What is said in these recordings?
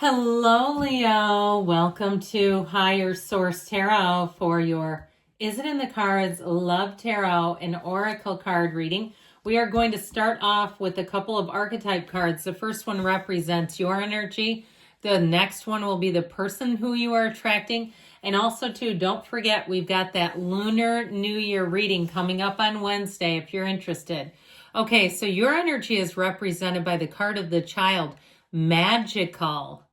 Hello, Leo. Welcome to Higher Source Tarot for your Is It in the Cards Love Tarot and Oracle card reading. We are going to start off with a couple of archetype cards. The first one represents your energy. The next one will be the person who you are attracting. And also, too, don't forget, we've got that Lunar New Year reading coming up on Wednesday if you're interested. Okay, so your energy is represented by the card of the child, magical.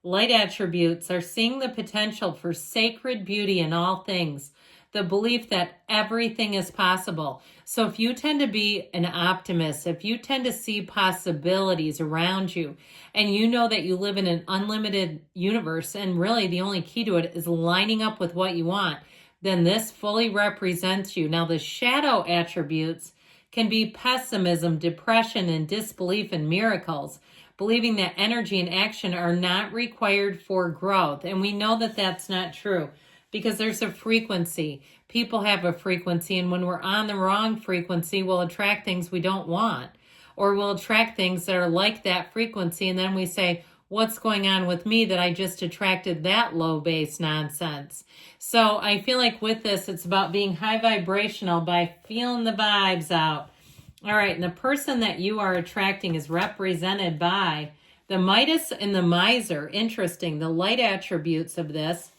Light attributes are seeing the potential for sacred beauty in all things, the belief that everything is possible. So if you tend to be an optimist, if you tend to see possibilities around you, and you know that you live in an unlimited universe, and really the only key to it is lining up with what you want, then this fully represents you. Now the shadow attributes can be pessimism, depression, and disbelief in miracles, believing that energy and action are not required for growth. And we know that that's not true because there's a frequency. People have a frequency, and when we're on the wrong frequency, we'll attract things we don't want, or we'll attract things that are like that frequency. And then we say, what's going on with me that I just attracted that low base nonsense? So I feel like with this, it's about being high vibrational by feeling the vibes out. All right, and the person that you are attracting is represented by the Midas and the Miser. Interesting. The light attributes of this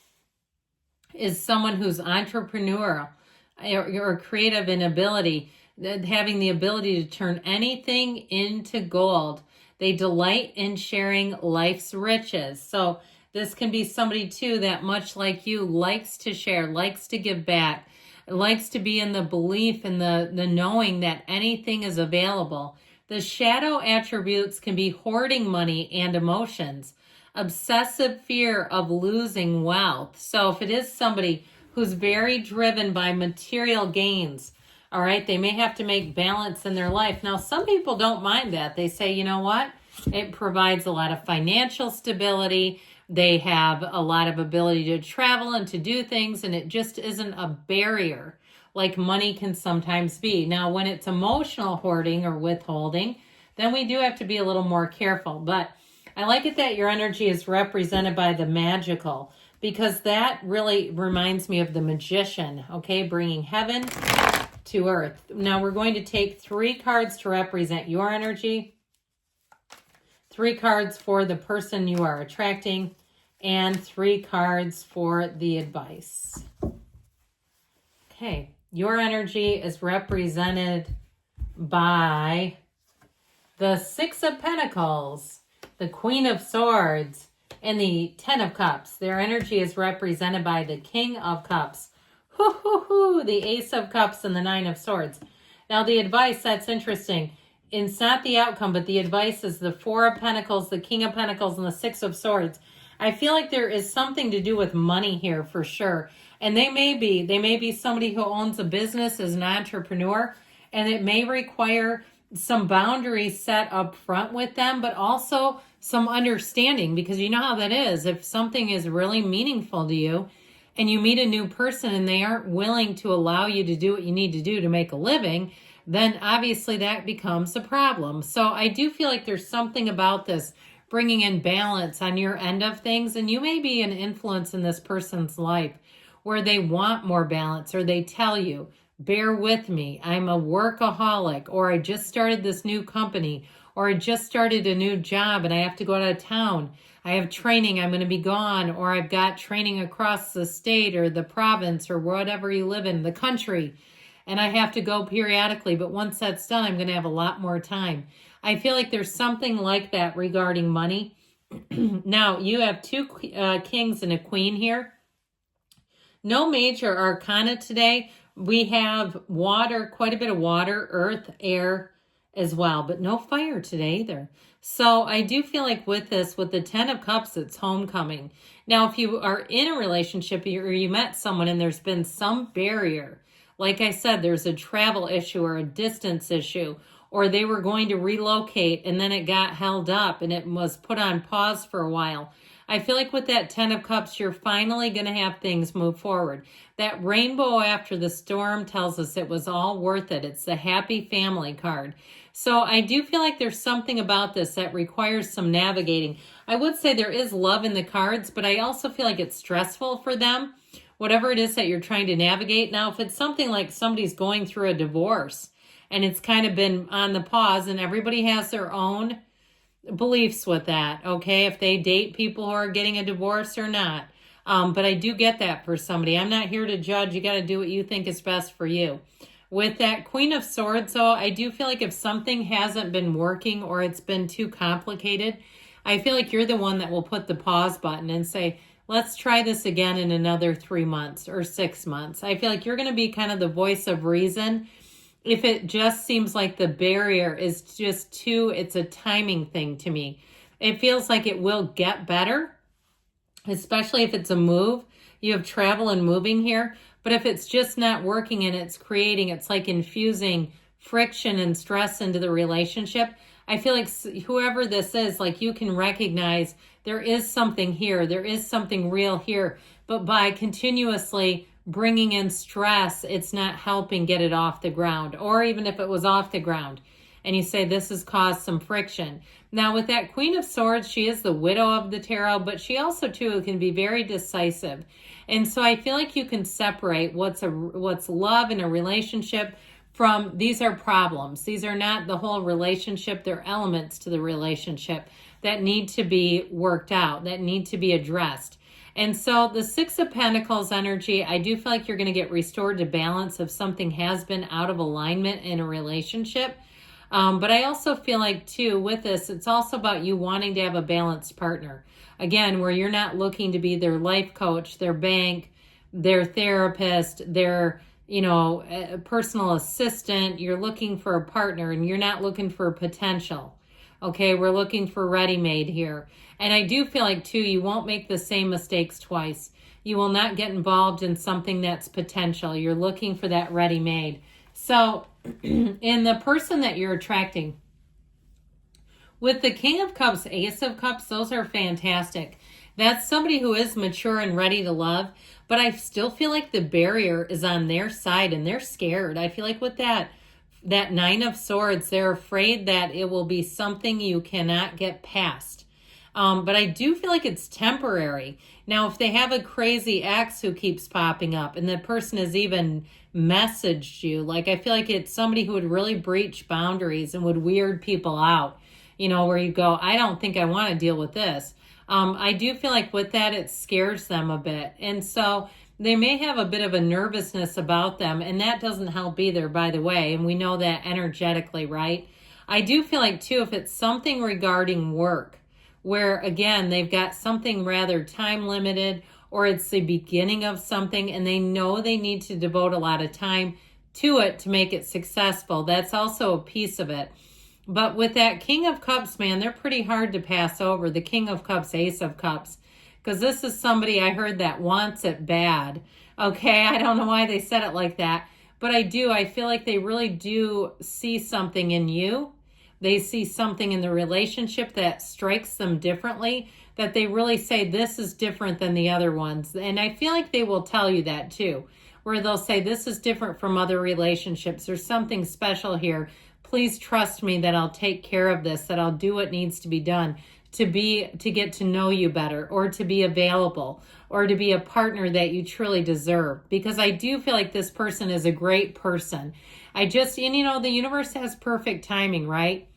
is someone who's entrepreneurial or creative in ability, having the ability to turn anything into gold. They delight in sharing life's riches. So this can be somebody, too, that much like you likes to share, likes to give back, likes to be in the belief and the knowing that anything is available. The shadow attributes can be hoarding money and emotions, obsessive fear of losing wealth. So if it is somebody who's very driven by material gains, all right, they may have to make balance in their life. Now, some people don't mind that. They say, you know what? It provides a lot of financial stability. They have a lot of ability to travel and to do things, and it just isn't a barrier like money can sometimes be. Now, when it's emotional hoarding or withholding, then we do have to be a little more careful. But I like it that your energy is represented by the magical, because that really reminds me of the magician, okay, bringing heaven to earth. Now, we're going to take 3 cards to represent your energy, 3 cards for the person you are attracting, and 3 cards for the advice. Okay, your energy is represented by the 6 of Pentacles, the Queen of Swords, and the 10 of Cups. Their energy is represented by the King of Cups, the Ace of Cups, and the 9 of Swords. Now, the advice, that's interesting. It's not the outcome, but the advice is the 4 of Pentacles, the King of Pentacles, and the 6 of Swords. I feel like there is something to do with money here for sure. And they may be somebody who owns a business as an entrepreneur, and it may require some boundaries set up front with them, but also some understanding, because you know how that is. If something is really meaningful to you and you meet a new person and they aren't willing to allow you to do what you need to do to make a living, then obviously that becomes a problem. So I do feel like there's something about this bringing in balance on your end of things, and you may be an influence in this person's life where they want more balance, or they tell you, bear with me, I'm a workaholic, or I just started this new company, or I just started a new job and I have to go out of town. I have training, I'm going to be gone, or I've got training across the state or the province or whatever you live in, the country, and I have to go periodically, but once that's done, I'm going to have a lot more time. I feel like there's something like that regarding money. Now, you have 2 kings and a queen here. No major arcana today. We have water, quite a bit of water, earth, air as well, but no fire today either. So I do feel like with this, with the 10 of Cups, it's homecoming. Now, if you are in a relationship or you met someone and there's been some barrier, like I said, there's a travel issue or a distance issue, or they were going to relocate and then it got held up and it was put on pause for a while. I feel like with that 10 of Cups, you're finally going to have things move forward. That rainbow after the storm tells us it was all worth it. It's the happy family card. So I do feel like there's something about this that requires some navigating. I would say there is love in the cards, but I also feel like it's stressful for them, whatever it is that you're trying to navigate. Now, if it's something like somebody's going through a divorce and it's kind of been on the pause, and everybody has their own beliefs with that, okay? If they date people who are getting a divorce or not. But I do get that for somebody. I'm not here to judge. You got to do what you think is best for you. With that Queen of Swords, though, I do feel like if something hasn't been working or it's been too complicated, I feel like you're the one that will put the pause button and say, let's try this again in another 3 months or 6 months. I feel like you're going to be kind of the voice of reason. If it just seems like the barrier is just it's a timing thing to me. It feels like it will get better, especially if it's a move. You have travel and moving here. But if it's just not working and it's like infusing friction and stress into the relationship, I feel like whoever this is, like you can recognize there is something here. There is something real here. But by continuously bringing in stress, it's not helping get it off the ground. Or even if it was off the ground and you say this has caused some friction. Now with that Queen of Swords, she is the widow of the tarot, but she also too can be very decisive. And so I feel like you can separate what's love in a relationship from these are problems. These are not the whole relationship. They're elements to the relationship that need to be worked out, that need to be addressed. And so the Six of Pentacles energy, I do feel like you're going to get restored to balance if something has been out of alignment in a relationship. But I also feel like, too, with this, it's also about you wanting to have a balanced partner. Again, where you're not looking to be their life coach, their bank, their therapist, their, personal assistant. You're looking for a partner and you're not looking for potential. Okay, we're looking for ready-made here. And I do feel like, too, you won't make the same mistakes twice. You will not get involved in something that's potential. You're looking for that ready-made. So in the person that you're attracting, with the King of Cups, Ace of Cups, those are fantastic. That's somebody who is mature and ready to love, but I still feel like the barrier is on their side and they're scared. I feel like with that Nine of Swords, they're afraid that it will be something you cannot get past. But I do feel like it's temporary. Now, if they have a crazy ex who keeps popping up and the person has even messaged you, like I feel like it's somebody who would really breach boundaries and would weird people out, where you go, I don't think I want to deal with this. I do feel like with that, it scares them a bit. And so they may have a bit of a nervousness about them, and that doesn't help either, by the way. And we know that energetically, right? I do feel like, too, if it's something regarding work, where, again, they've got something rather time limited, or it's the beginning of something, and they know they need to devote a lot of time to it to make it successful. That's also a piece of it. But with that King of Cups, man, they're pretty hard to pass over. The King of Cups, Ace of Cups. Because this is somebody I heard that wants it bad. Okay, I don't know why they said it like that. But I feel like they really do see something in you. They see something in the relationship that strikes them differently, that they really say this is different than the other ones. And I feel like they will tell you that too, where they'll say this is different from other relationships. There's something special here. Please trust me that I'll take care of this, that I'll do what needs to be done to get to know you better, or to be available, or to be a partner that you truly deserve. Because I do feel like this person is a great person. The universe has perfect timing, right?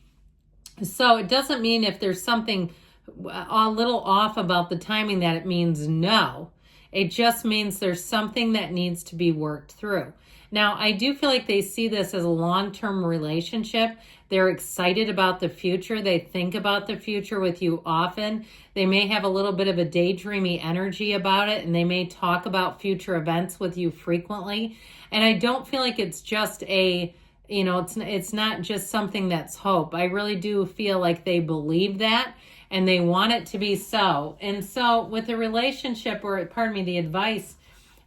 So it doesn't mean if there's something a little off about the timing that it means no. It just means there's something that needs to be worked through. Now, I do feel like they see this as a long-term relationship. They're excited about the future. They think about the future with you often. They may have a little bit of a daydreamy energy about it, and they may talk about future events with you frequently. And I don't feel like it's just it's not just something that's hope. I really do feel like they believe that and they want it to be so. And so with the relationship, the advice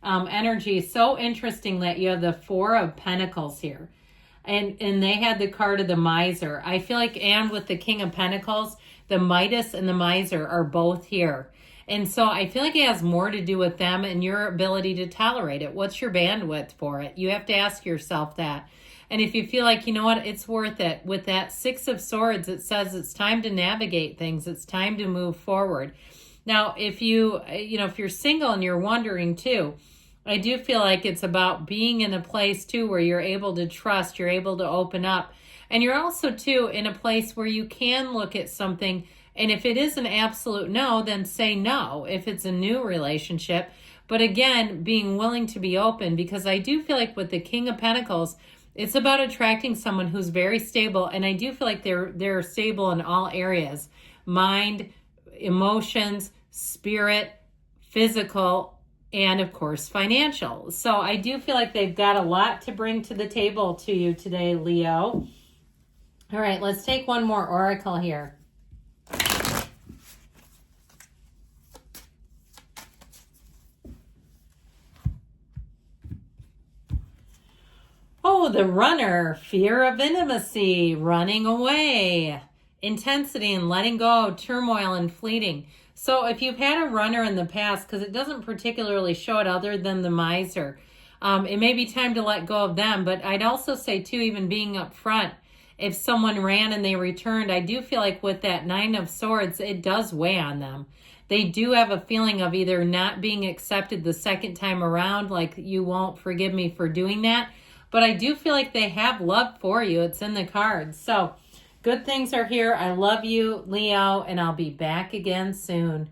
energy is so interesting that you have the Four of Pentacles here. And they had the card of the Miser. I feel like, and with the King of Pentacles, the Midas and the Miser are both here. And so I feel like it has more to do with them and your ability to tolerate it. What's your bandwidth for it? You have to ask yourself that. And if you feel like, you know what, it's worth it. With that Six of Swords, it says it's time to navigate things. It's time to move forward. Now, if if you're single and you're wondering too, I do feel like it's about being in a place too where you're able to trust, you're able to open up. And you're also too in a place where you can look at something, and if it is an absolute no, then say no if it's a new relationship. But again, being willing to be open, because I do feel like with the King of Pentacles, it's about attracting someone who's very stable, and I do feel like they're stable in all areas: mind, emotions, spirit, physical, and of course financial. So I do feel like they've got a lot to bring to the table to you today, Leo. All right, let's take one more oracle here. Oh, the runner, fear of intimacy, running away, intensity and letting go, turmoil and fleeting. So if you've had a runner in the past, because it doesn't particularly show it other than the miser, it may be time to let go of them. But I'd also say too, even being up front, if someone ran and they returned, I do feel like with that Nine of Swords, it does weigh on them. They do have a feeling of either not being accepted the second time around, like you won't forgive me for doing that. But I do feel like they have love for you. It's in the cards. So good things are here. I love you, Leo, and I'll be back again soon.